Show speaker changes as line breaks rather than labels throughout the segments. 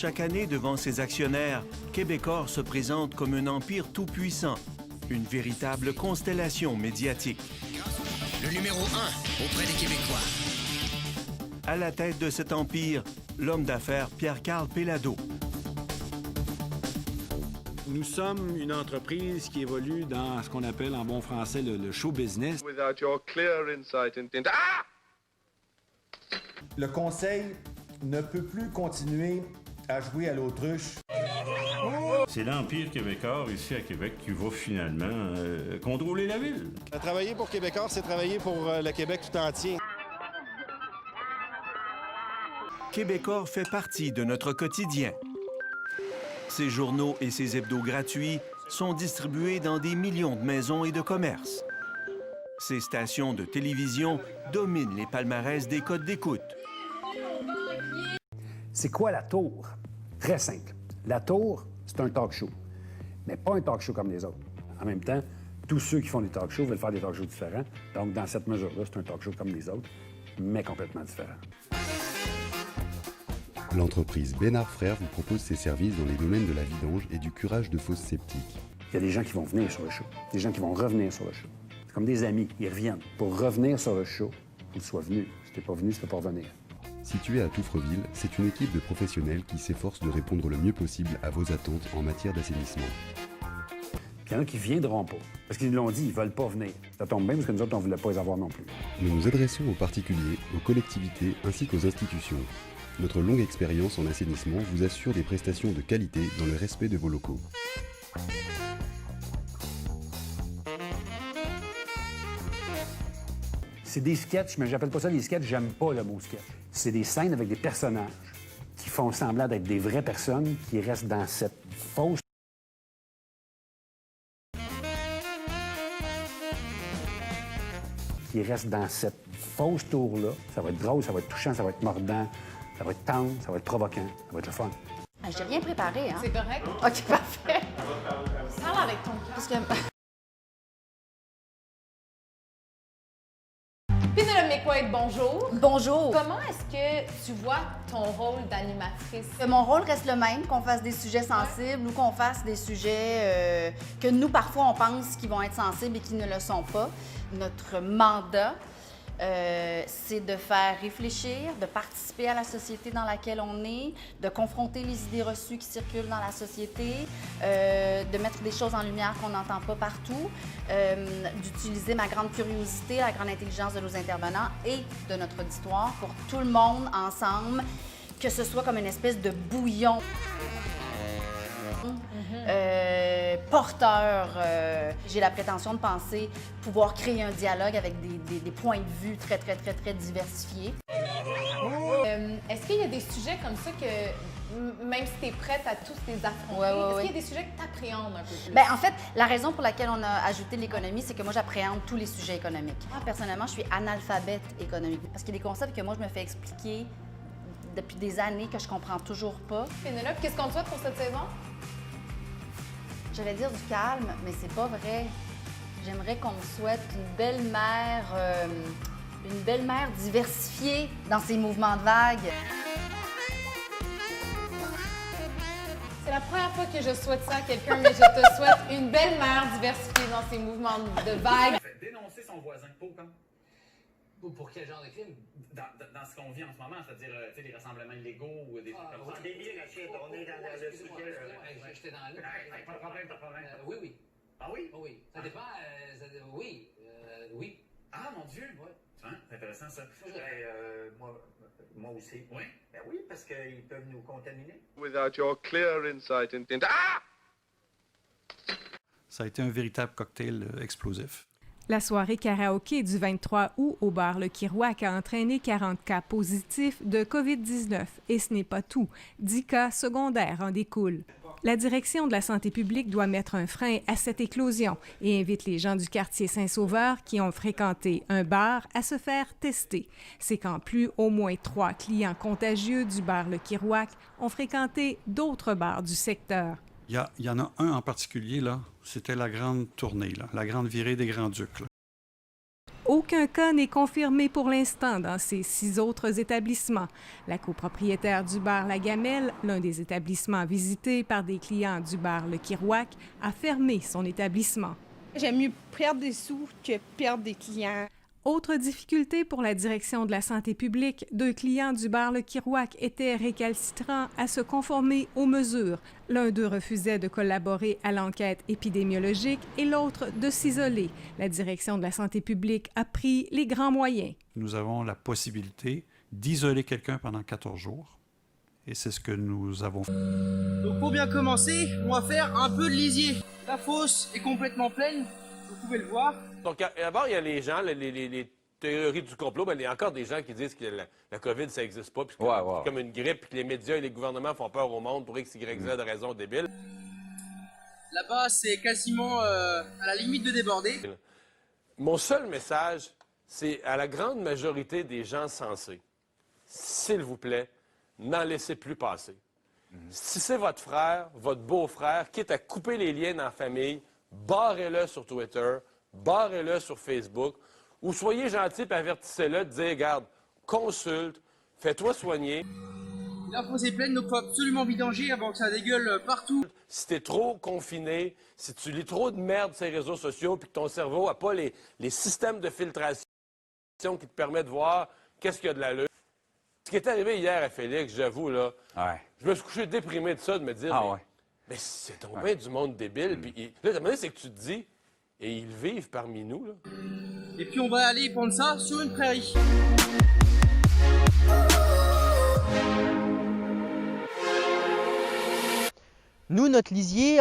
chaque année devant ses actionnaires, Québecor se présente comme un empire tout-puissant, une véritable constellation médiatique.
Le numéro 1 auprès des Québécois.
À la tête de cet empire, l'homme d'affaires Pierre-Carl Péladeau.
Nous sommes une entreprise qui évolue dans ce qu'on appelle en bon français le show business.
Without your clear insight into... Ah!
Le conseil ne peut plus continuer à jouer à l'autruche.
C'est l'Empire Québécois ici à Québec qui va finalement contrôler la ville.
Travailler pour Québécois, c'est travailler pour le Québec tout entier.
Québecor fait partie de notre quotidien. Ses journaux et ses hebdos gratuits sont distribués dans des millions de maisons et de commerces. Ses stations de télévision dominent les palmarès des codes d'écoute.
C'est quoi la tour? Très simple. La tour, c'est un talk show, mais pas un talk show comme les autres. En même temps, tous ceux qui font des talk shows veulent faire des talk shows différents. Donc, dans cette mesure-là, c'est un talk show comme les autres, mais complètement différent.
L'entreprise Bénard Frères vous propose ses services dans les domaines de la vidange et du curage de fosses septiques.
Il y a des gens qui vont venir sur le show, des gens qui vont revenir sur le show. C'est comme des amis, ils reviennent. Pour revenir sur le show, il faut que tu sois venu. Si tu n'es pas venu, tu ne peux pas revenir.
Située à Touffreville, c'est une équipe de professionnels qui s'efforce de répondre le mieux possible à vos attentes en matière d'assainissement.
Il y en a qui ne viendront pas, parce qu'ils nous l'ont dit, ils ne veulent pas venir. Ça tombe bien, parce que nous autres, on ne voulait pas les avoir non plus.
Nous nous adressons aux particuliers, aux collectivités ainsi qu'aux institutions. Notre longue expérience en assainissement vous assure des prestations de qualité dans le respect de vos locaux.
C'est des sketchs, mais j'appelle pas ça des sketchs, j'aime pas le mot sketch. C'est des scènes avec des personnages qui font semblant d'être des vraies personnes qui restent dans cette fausse tour-là. Ça va être drôle, ça va être touchant, ça va être mordant, ça va être tendre, ça va être provoquant, ça va être le fun.
J'ai rien préparé, hein?
C'est correct?
OK, parfait.
Parle avec ton...
Parce que...
Pénélope McQuaid, bonjour.
Bonjour.
Comment est-ce que tu vois ton rôle d'animatrice?
Mon rôle reste le même, qu'on fasse des sujets sensibles ou qu'on fasse des sujets que nous, parfois, on pense qu'ils vont être sensibles et qui ne le sont pas. Notre mandat, c'est de faire réfléchir, de participer à la société dans laquelle on est, de confronter les idées reçues qui circulent dans la société, de mettre des choses en lumière qu'on n'entend pas partout, d'utiliser ma grande curiosité, la grande intelligence de nos intervenants et de notre auditoire pour tout le monde ensemble, que ce soit comme une espèce de bouillon. Porteur. J'ai la prétention de penser pouvoir créer un dialogue avec des points de vue très, très, très, très diversifiés.
Est-ce qu'il y a des sujets comme ça que, même si tu es prête à tous les affronter, est-ce qu'il y a des sujets que tu appréhendes un peu plus?
Bien, en fait, la raison pour laquelle on a ajouté l'économie, c'est que moi, j'appréhende tous les sujets économiques. Moi, personnellement, je suis analphabète économique parce qu'il y a des concepts que moi, je me fais expliquer depuis des années que je comprends toujours pas.
Pénélope, qu'est-ce qu'on te souhaite pour cette saison?
J'allais dire du calme, mais c'est pas vrai. J'aimerais qu'on me souhaite une belle-mère diversifiée dans ses mouvements de vague.
C'est la première fois que je souhaite ça à quelqu'un, mais je te souhaite une belle-mère diversifiée dans ses mouvements de vague.
Dénoncer son voisin, pour quel genre de crime? Dans ce qu'on vit en ce moment, c'est-à-dire des rassemblements illégaux ou des trucs comme ça.
On est bien, Rachid, on est dans le sujet.
J'étais dans le... Pas de problème, pas de problème. Oui. Ah oui? Oui. Ça dépend, oui. Oui. Ah, mon Dieu! Oui. C'est intéressant, ça.
Moi aussi.
Oui?
Ben oui, parce qu'ils peuvent nous contaminer.
Without your clear insight into... Ah!
Ça a été un véritable cocktail explosif.
La soirée karaoké du 23 août au bar Le Kirouac a entraîné 40 cas positifs de COVID-19. Et ce n'est pas tout. 10 cas secondaires en découlent. La direction de la santé publique doit mettre un frein à cette éclosion et invite les gens du quartier Saint-Sauveur qui ont fréquenté un bar à se faire tester. C'est qu'en plus, au moins 3 clients contagieux du bar Le Kirouac ont fréquenté d'autres bars du secteur.
Il y en a un en particulier, là. C'était la grande tournée, là, la grande virée des Grands-Ducs.
Au Aucun cas n'est confirmé pour l'instant dans ces 6 autres établissements. La copropriétaire du bar La Gamelle, l'un des établissements visités par des clients du bar Le Kirouac, a fermé son établissement.
J'aime mieux perdre des sous que perdre des clients.
Autre difficulté pour la direction de la santé publique, 2 clients du bar Le Kirouac étaient récalcitrants à se conformer aux mesures. L'un d'eux refusait de collaborer à l'enquête épidémiologique et l'autre de s'isoler. La direction de la santé publique a pris les grands moyens.
Nous avons la possibilité d'isoler quelqu'un pendant 14 jours. Et c'est ce que nous avons fait.
Donc pour bien commencer, on va faire un peu de lisier. La fosse est complètement pleine, vous pouvez le voir.
Donc d'abord, il y a les gens, les théories du complot. Ben, il y a encore des gens qui disent que la COVID, ça n'existe pas, puis que c'est comme une grippe, puis que les médias et les gouvernements font peur au monde pour X, Y, Z raisons débiles.
Là-bas, c'est quasiment à la limite de déborder.
Mon seul message, c'est à la grande majorité des gens sensés. S'il vous plaît, n'en laissez plus passer. Si c'est votre frère, votre beau-frère, quitte à couper les liens dans la famille, barrez-le sur Twitter, barrez-le sur Facebook, ou soyez gentil et avertissez-le de dire, regarde, consulte, fais-toi soigner.
La fosse est pleine, donc il faut absolument vidanger avant que ça dégueule partout.
Si t'es trop confiné, si tu lis trop de merde sur les réseaux sociaux, puis que ton cerveau n'a pas les systèmes de filtration qui te permettent de voir qu'est-ce qu'il y a de l'allure. Ce qui est arrivé hier à Félix, j'avoue, là, je me suis couché déprimé de ça, de me dire, mais c'est donc bien du monde débile. Puis là, la c'est que tu te dis, et ils vivent parmi nous, là.
Et puis on va aller prendre ça sur une prairie. Nous, notre lisier,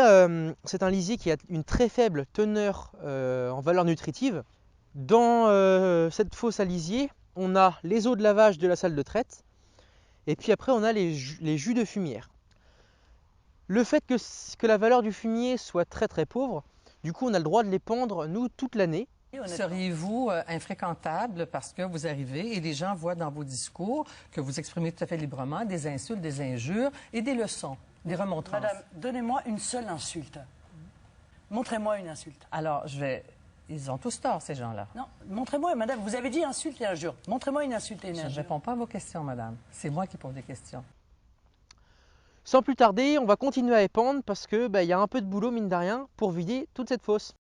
c'est un lisier qui a une très faible teneur en valeur nutritive. Dans cette fosse à lisier, on a les eaux de lavage de la salle de traite, et puis après on a les jus de fumière. Le fait que la valeur du fumier soit très très pauvre, du coup on a le droit de les pendre, nous, toute l'année.
Seriez-vous infréquentable parce que vous arrivez et les gens voient dans vos discours que vous exprimez tout à fait librement des insultes, des injures et des leçons, des remontrances?
Madame, donnez-moi une seule insulte. Montrez-moi une insulte.
Alors, ils ont tous tort, ces gens-là.
Non, montrez-moi, madame, vous avez dit insulte et injure. Montrez-moi une insulte et une injure.
Je ne réponds pas à vos questions, madame. C'est moi qui pose des questions.
Sans plus tarder, on va continuer à épandre parce que y a un peu de boulot, mine de rien, pour vider toute cette fosse.